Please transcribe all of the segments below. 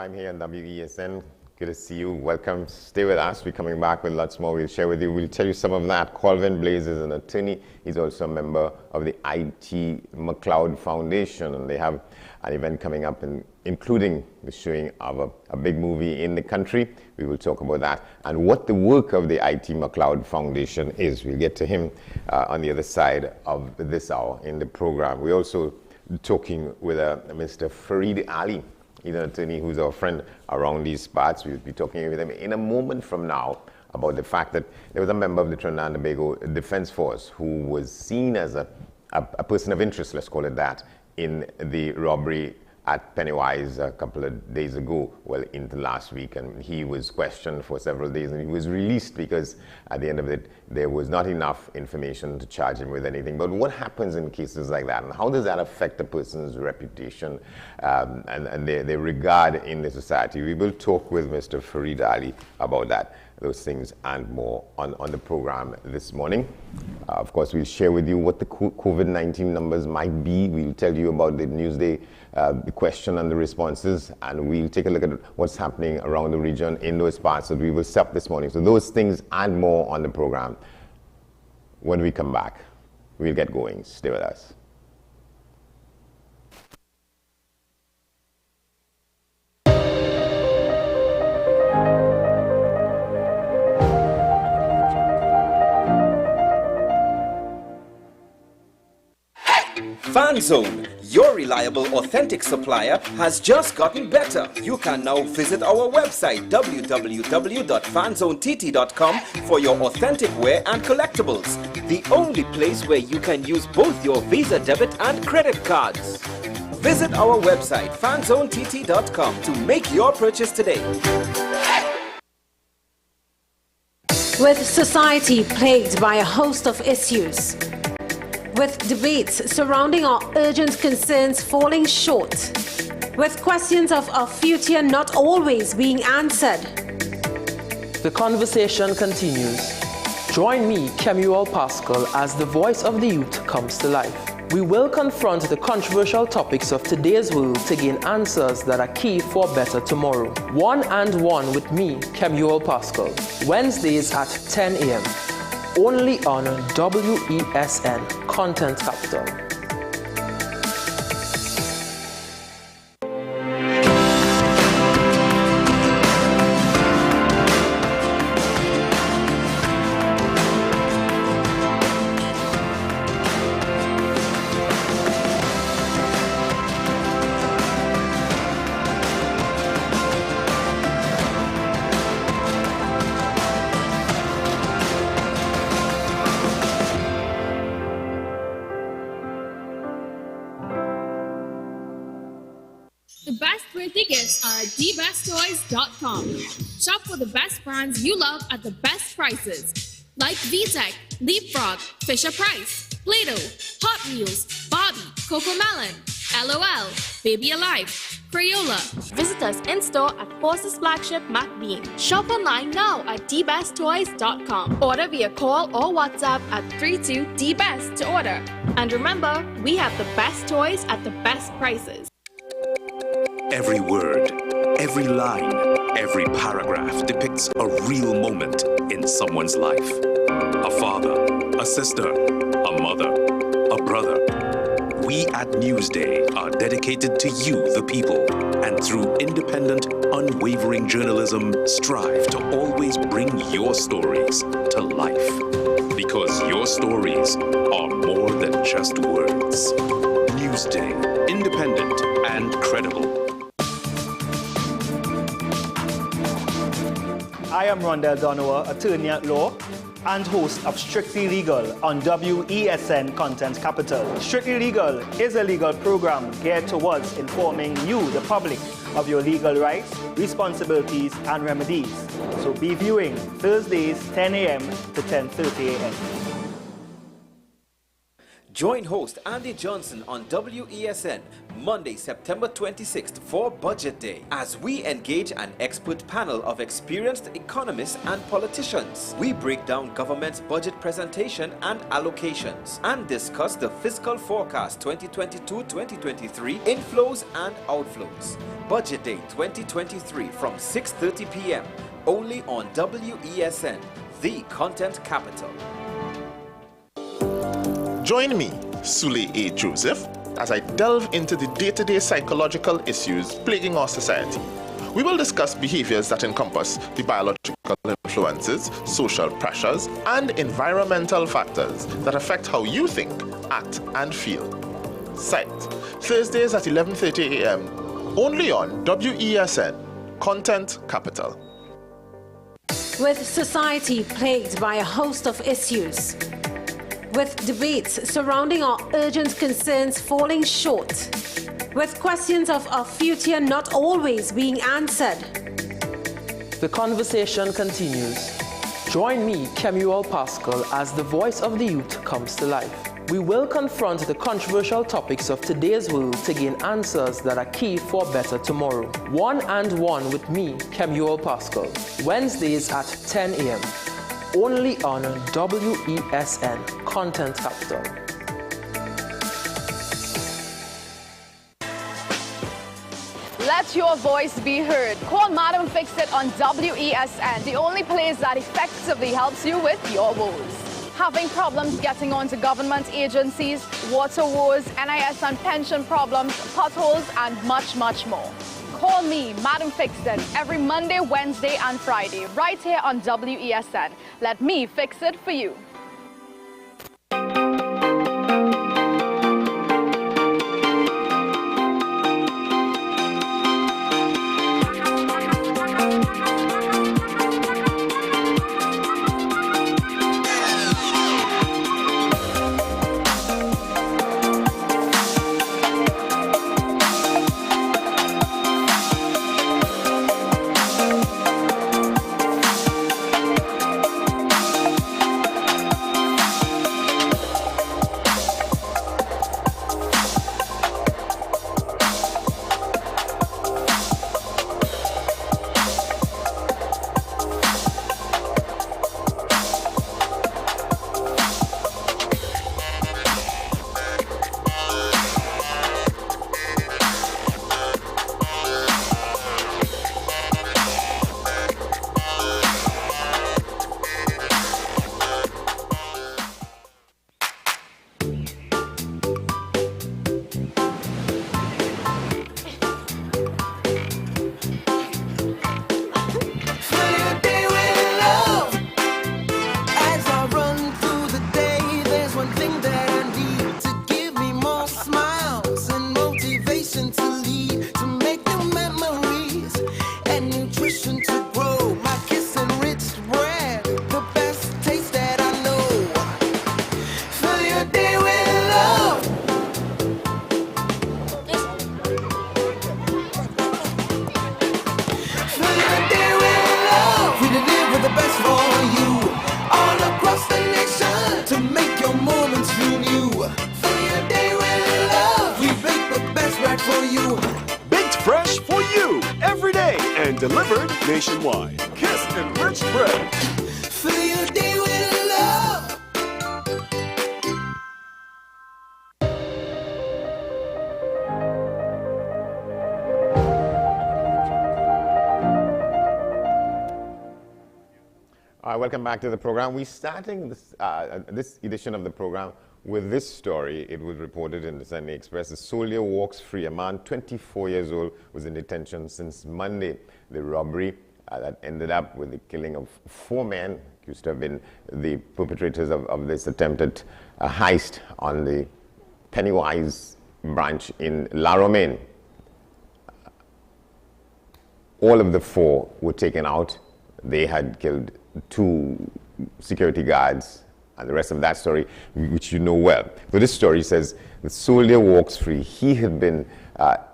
program here on WESN. Good to see you. Welcome. Stay with us. We're coming back with lots more. We'll share with you. We'll tell you some of that. Colvin Blaze is an attorney. He's also a member of the IT McLeod Foundation, and they have an event coming up, including the showing of a big movie in the country. We will talk about that and what the work of the IT McLeod Foundation is. We'll get to him on the other side of this hour in the program. We're also talking with Mr. Farid Ali. He's an attorney who's our friend around these parts. We'll be talking with him in a moment from now about the fact that there was a member of the Trinidad and Tobago Defense Force who was seen as a person of interest, let's call it that, in the robbery at Pennywise a couple of days ago, well, into last week, and he was questioned for several days, and he was released because at the end of it, there was not enough information to charge him with anything. But what happens in cases like that, and how does that affect a person's reputation and their regard in the society? We will talk with Mr. Farid Ali about that, those things and more on the program this morning. Of course, we'll share with you what the COVID-19 numbers might be. We'll tell you about the Newsday, the question and the responses, and we'll take a look at what's happening around the region in those parts that we will set up this morning. So those things and more on the program. When we come back, we'll get going. Stay with us. FanZone, your reliable, authentic supplier, has just gotten better. You can now visit our website www.fanzonett.com for your authentic wear and collectibles. The only place where you can use both your Visa debit and credit cards. Visit our website fanzonett.com to make your purchase today. With society plagued by a host of issues, with debates surrounding our urgent concerns falling short, with questions of our future not always being answered, the conversation continues. Join me, Kemuel Pascal, as the voice of the youth comes to life. We will confront the controversial topics of today's world to gain answers that are key for a better tomorrow. One and One with me, Kemuel Pascal, Wednesdays at 10 a.m. only on WESN Content Capital. At thebesttoys.com. Shop for the best brands you love at the best prices. Like VTech, Leapfrog, Fisher-Price, Play-Doh, Hot Wheels, Barbie, Cocomelon, LOL, Baby Alive, Crayola. Visit us in-store at Forces Flagship MacBean. Shop online now at thebesttoys.com. Order via call or WhatsApp at 32DBEST to order. And remember, we have the best toys at the best prices. Every word, every line, every paragraph depicts a real moment in someone's life. A father, a sister, a mother, a brother. We at Newsday are dedicated to you, the people, and through independent, unwavering journalism, strive to always bring your stories to life. Because your stories are more than just words. Newsday, independent and credible. I am Rondell Donowa, attorney at law and host of Strictly Legal on WESN Content Capital. Strictly Legal is a legal program geared towards informing you, the public, of your legal rights, responsibilities, and remedies. So be viewing Thursdays 10 a.m. to 10:30 a.m. Join host Andy Johnson on WESN Monday, September 26th for Budget Day as we engage an expert panel of experienced economists and politicians. We break down government's budget presentation and allocations and discuss the fiscal forecast 2022-2023 inflows and outflows. Budget Day 2023 from 6:30 p.m. only on WESN, the content capital. Join me, Sule A. Joseph, as I delve into the day-to-day psychological issues plaguing our society. We will discuss behaviors that encompass the biological influences, social pressures, and environmental factors that affect how you think, act, and feel. Site, Thursdays at 11:30 a.m., only on WESN, Content Capital. With society plagued by a host of issues, with debates surrounding our urgent concerns falling short, with questions of our future not always being answered. The conversation continues. Join me, Kemuel Pascal, as the voice of the youth comes to life. We will confront the controversial topics of today's world to gain answers that are key for a better tomorrow. One and One with me, Kemuel Pascal, Wednesdays at 10 a.m. only on WESN, Content Capital. Let your voice be heard. Call Madam Fix-It on WESN, the only place that effectively helps you with your woes. Having problems getting onto government agencies, water woes, NIS and pension problems, potholes, and much, much more. Call me, Madam Fix-It, every Monday, Wednesday, and Friday, right here on WESN. Let me fix it for you. Delivered nationwide. Kiss enriched bread. Fill your day with love. All right, welcome back to the program. We're starting this edition of the program with this story. It was reported in the Sunday Express. A soldier walks free. A man, 24 years old, was in detention since Monday. The robbery that ended up with the killing of 4 men accused to have been the perpetrators of this attempted heist on the Pennywise branch in La Romaine. All of the 4 were taken out. They had killed 2 security guards, and the rest of that story, which you know well. So this story says the soldier walks free. He had been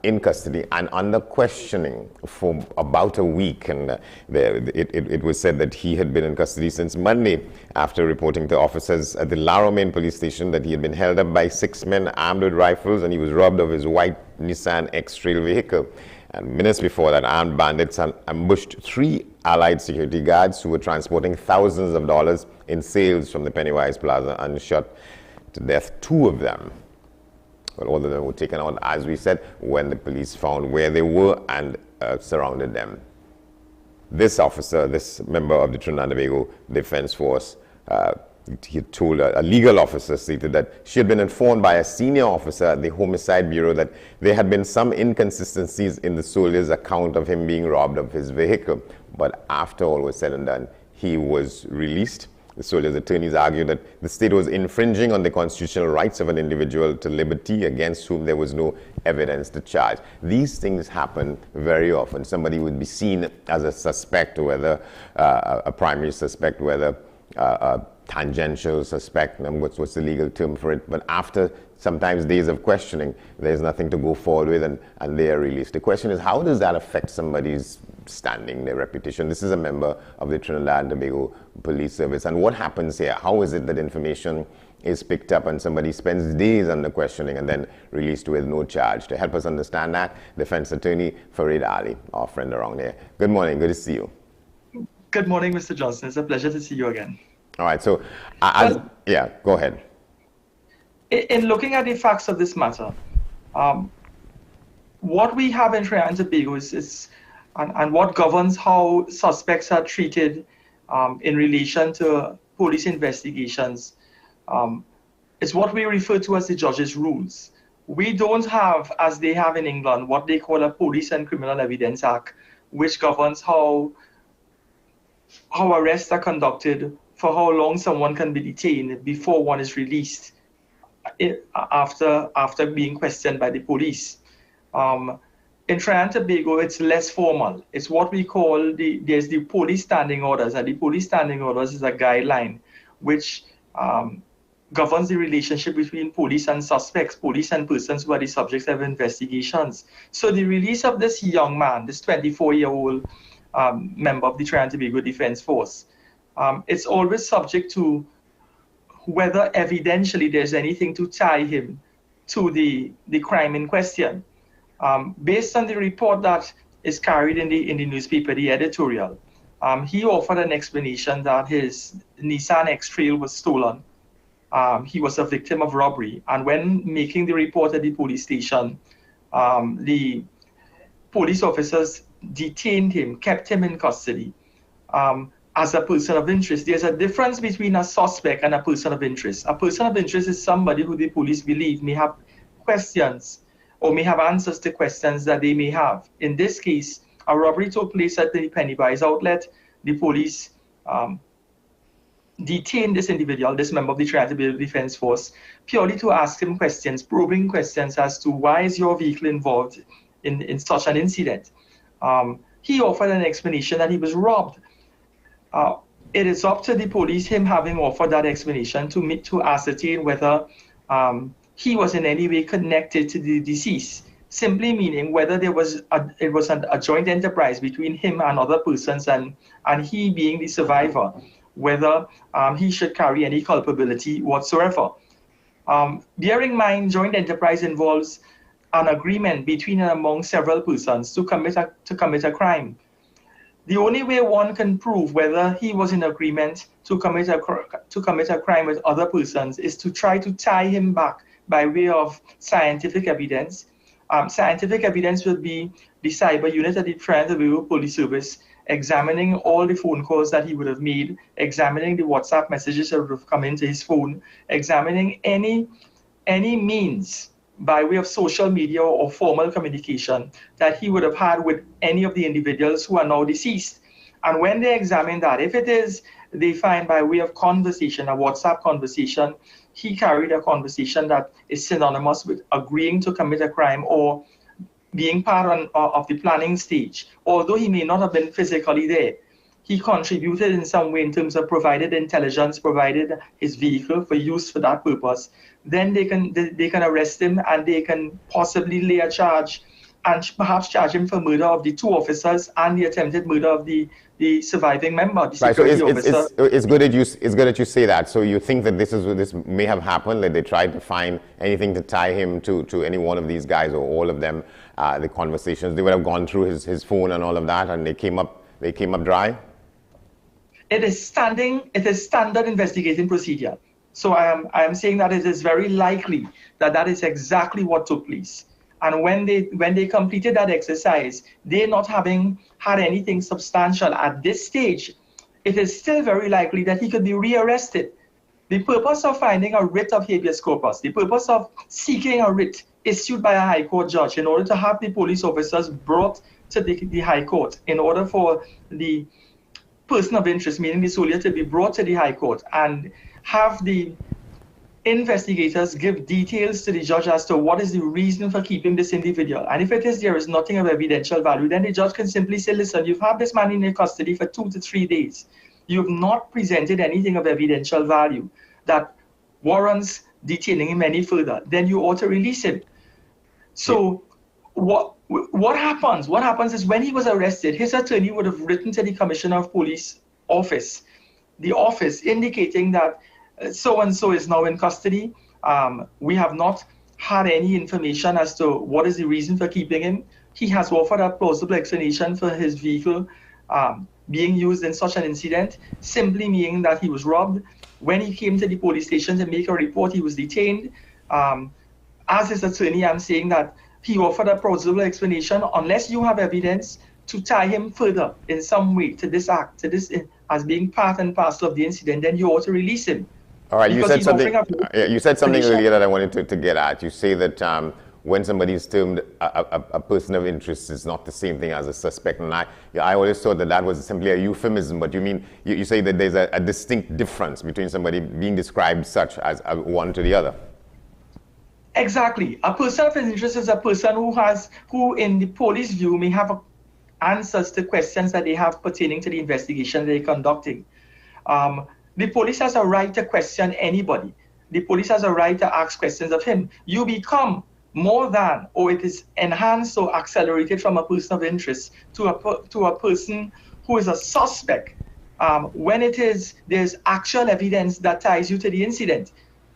in custody and under questioning for about a week. And it was said that he had been in custody since Monday after reporting to officers at the Laromaine police station that he had been held up by 6 men armed with rifles and he was robbed of his white Nissan X-Trail vehicle. And minutes before that, armed bandits had ambushed 3 allied security guards who were transporting thousands of dollars in sales from the Pennywise Plaza and shot to death 2 of them. Well, all of them were taken out, as we said, when the police found where they were and surrounded them. This officer, this member of the Trinidad and Tobago Defense Force, he told a legal officer, stated that she had been informed by a senior officer at the Homicide Bureau that there had been some inconsistencies in the soldier's account of him being robbed of his vehicle. But after all was said and done, he was released. The soldier's attorneys argued that the state was infringing on the constitutional rights of an individual to liberty against whom there was no evidence to charge. These things happen very often. Somebody would be seen as a suspect, whether a primary suspect, whether a tangential suspect, what's the legal term for it, but after sometimes days of questioning, there's nothing to go forward with and they are released. The question is, how does that affect somebody's standing, their reputation? This is a member of the Trinidad and Tobago Police Service, and what happens here? How is it that information is picked up and somebody spends days under questioning and then released with no charge? To help us understand that, defense attorney Farid Ali, our friend around here. Good morning, good to see you. Good morning, Mr. Johnson. It's a pleasure to see you again. All right, so, yeah, go ahead. In looking at the facts of this matter, what we have in Trinidad and Tobago and what governs how suspects are treated in relation to police investigations is what we refer to as the judge's rules. We don't have, as they have in England, what they call a Police and Criminal Evidence Act, which governs how arrests are conducted, for how long someone can be detained before one is released after being questioned by the police. In Trinidad and Tobago, it's less formal. It's what we call there's the police standing orders, and the police standing orders is a guideline which governs the relationship between police and suspects, police and persons who are the subjects of investigations. So the release of this young man, this 24-year-old member of the Trinidad and Tobago Defense Force, it's always subject to whether evidentially there's anything to tie him to the crime in question. Based on the report that is carried in the newspaper, the editorial, he offered an explanation that his Nissan X-Trail was stolen. He was a victim of robbery, and when making the report at the police station, the police officers detained him, kept him in custody as a person of interest. There's a difference between a suspect and a person of interest. A person of interest is somebody who the police believe may have questions or may have answers to questions that they may have. In this case, a robbery took place at the Pennywise outlet. The police detained this individual, this member of the Trinidad and Tobago Defense Force, purely to ask him questions, probing questions as to why is your vehicle involved in such an incident. He offered an explanation that he was robbed. It is up to the police, him having offered that explanation, to ascertain whether he was in any way connected to the deceased, simply meaning whether it was a joint enterprise between him and other persons, and he being the survivor, whether he should carry any culpability whatsoever. Bear in mind, joint enterprise involves an agreement between and among several persons to commit a crime. The only way one can prove whether he was in agreement to commit a crime with other persons is to try to tie him back by way of scientific evidence. Scientific evidence will be the cyber unit at the Trinidad and Tobago Police Service examining all the phone calls that he would have made, examining the WhatsApp messages that would have come into his phone, examining any means by way of social media or formal communication that he would have had with any of the individuals who are now deceased. And when they examine that, if it is, they find by way of conversation, a WhatsApp conversation, he carried a conversation that is synonymous with agreeing to commit a crime or being part of the planning stage, although he may not have been physically there. he contributed in some way in terms of provided intelligence, provided his vehicle for use for that purpose, then they can arrest him and they can possibly lay a charge and perhaps charge him for murder of the 2 officers and the attempted murder of the surviving member, the security officer. It's good that you say that. So you think that this may have happened, that they tried to find anything to tie him to any one of these guys or all of them. The conversations, they would have gone through his phone and all of that, and they came up dry. It is standard investigating procedure. So I am saying that it is very likely that is exactly what took place. And when they completed that exercise, they not having had anything substantial at this stage, it is still very likely that he could be rearrested. The purpose of finding a writ of habeas corpus, the purpose of seeking a writ issued by a high court judge in order to have the police officers brought to the high court, in order for the person of interest, meaning the soldier, to be brought to the high court and have the investigators give details to the judge as to what is the reason for keeping this individual. And if it is there is nothing of evidential value, then the judge can simply say, listen, you've had this man in your custody for 2 to 3 days. You've not presented anything of evidential value that warrants detaining him any further. Then you ought to release him. So what happens? What happens is when he was arrested, his attorney would have written to the Commissioner of Police office, the office, indicating that so-and-so is now in custody. We have not had any information as to what is the reason for keeping him. He has offered a plausible explanation for his vehicle being used in such an incident, simply meaning that he was robbed. When he came to the police station to make a report, he was detained. As his attorney, I'm saying that he offered a plausible explanation. Unless you have evidence to tie him further in some way to this act, to this as being part and parcel of the incident, then you ought to release him. All right, you said something earlier that I wanted to get at. You say that when somebody is termed a person of interest, is not the same thing as a suspect. And I always thought that was simply a euphemism, but you say that there's a distinct difference between somebody being described such as one to the other. Exactly. A person of interest is a person who in the police view may have answers to questions that they have pertaining to the investigation they're conducting. The police has a right to question anybody. The police has a right to ask questions of him. You become more than, or it is enhanced or accelerated from a person of interest to a person who is a suspect when there's actual evidence that ties you to the incident.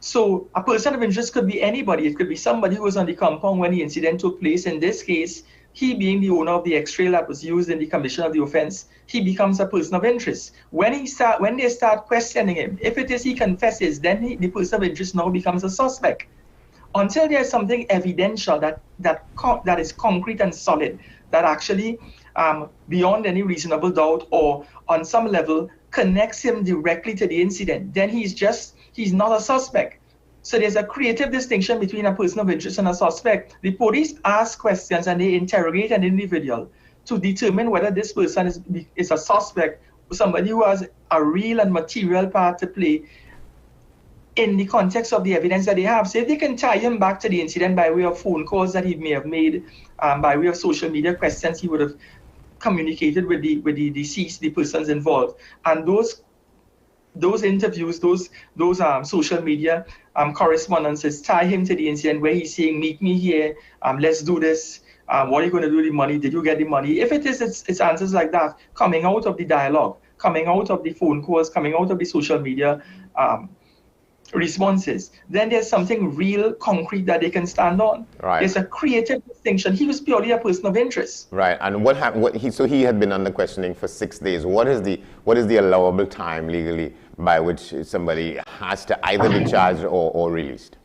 So a person of interest could be anybody. It could be somebody who was on the compound when the incident took place. In this case, he being the owner of the X-ray that was used in the commission of the offense, he becomes a person of interest. When they start questioning him, if it is he confesses, then the person of interest now becomes a suspect. Until there's something evidential that is concrete and solid, that actually, beyond any reasonable doubt or on some level, connects him directly to the incident, then he's not a suspect. So there's a creative distinction between a person of interest and a suspect. The police ask questions and they interrogate an individual to determine whether this person is a suspect, somebody who has a real and material part to play in the context of the evidence that they have. So if they can tie him back to the incident by way of phone calls that he may have made, by way of social media questions he would have communicated with the deceased, the persons involved, and those interviews, those social media correspondences tie him to the incident where he's saying, meet me here, let's do this, what are you going to do with the money, did you get the money? If it's answers like that coming out of the dialogue, coming out of the phone calls, coming out of the social media responses, then there's something real concrete that they can stand on. Right. There's a creative distinction. He was purely a person of interest. Right. And what happened? So he had been under questioning for 6 days. What is the allowable time legally by which somebody has to either be charged or released?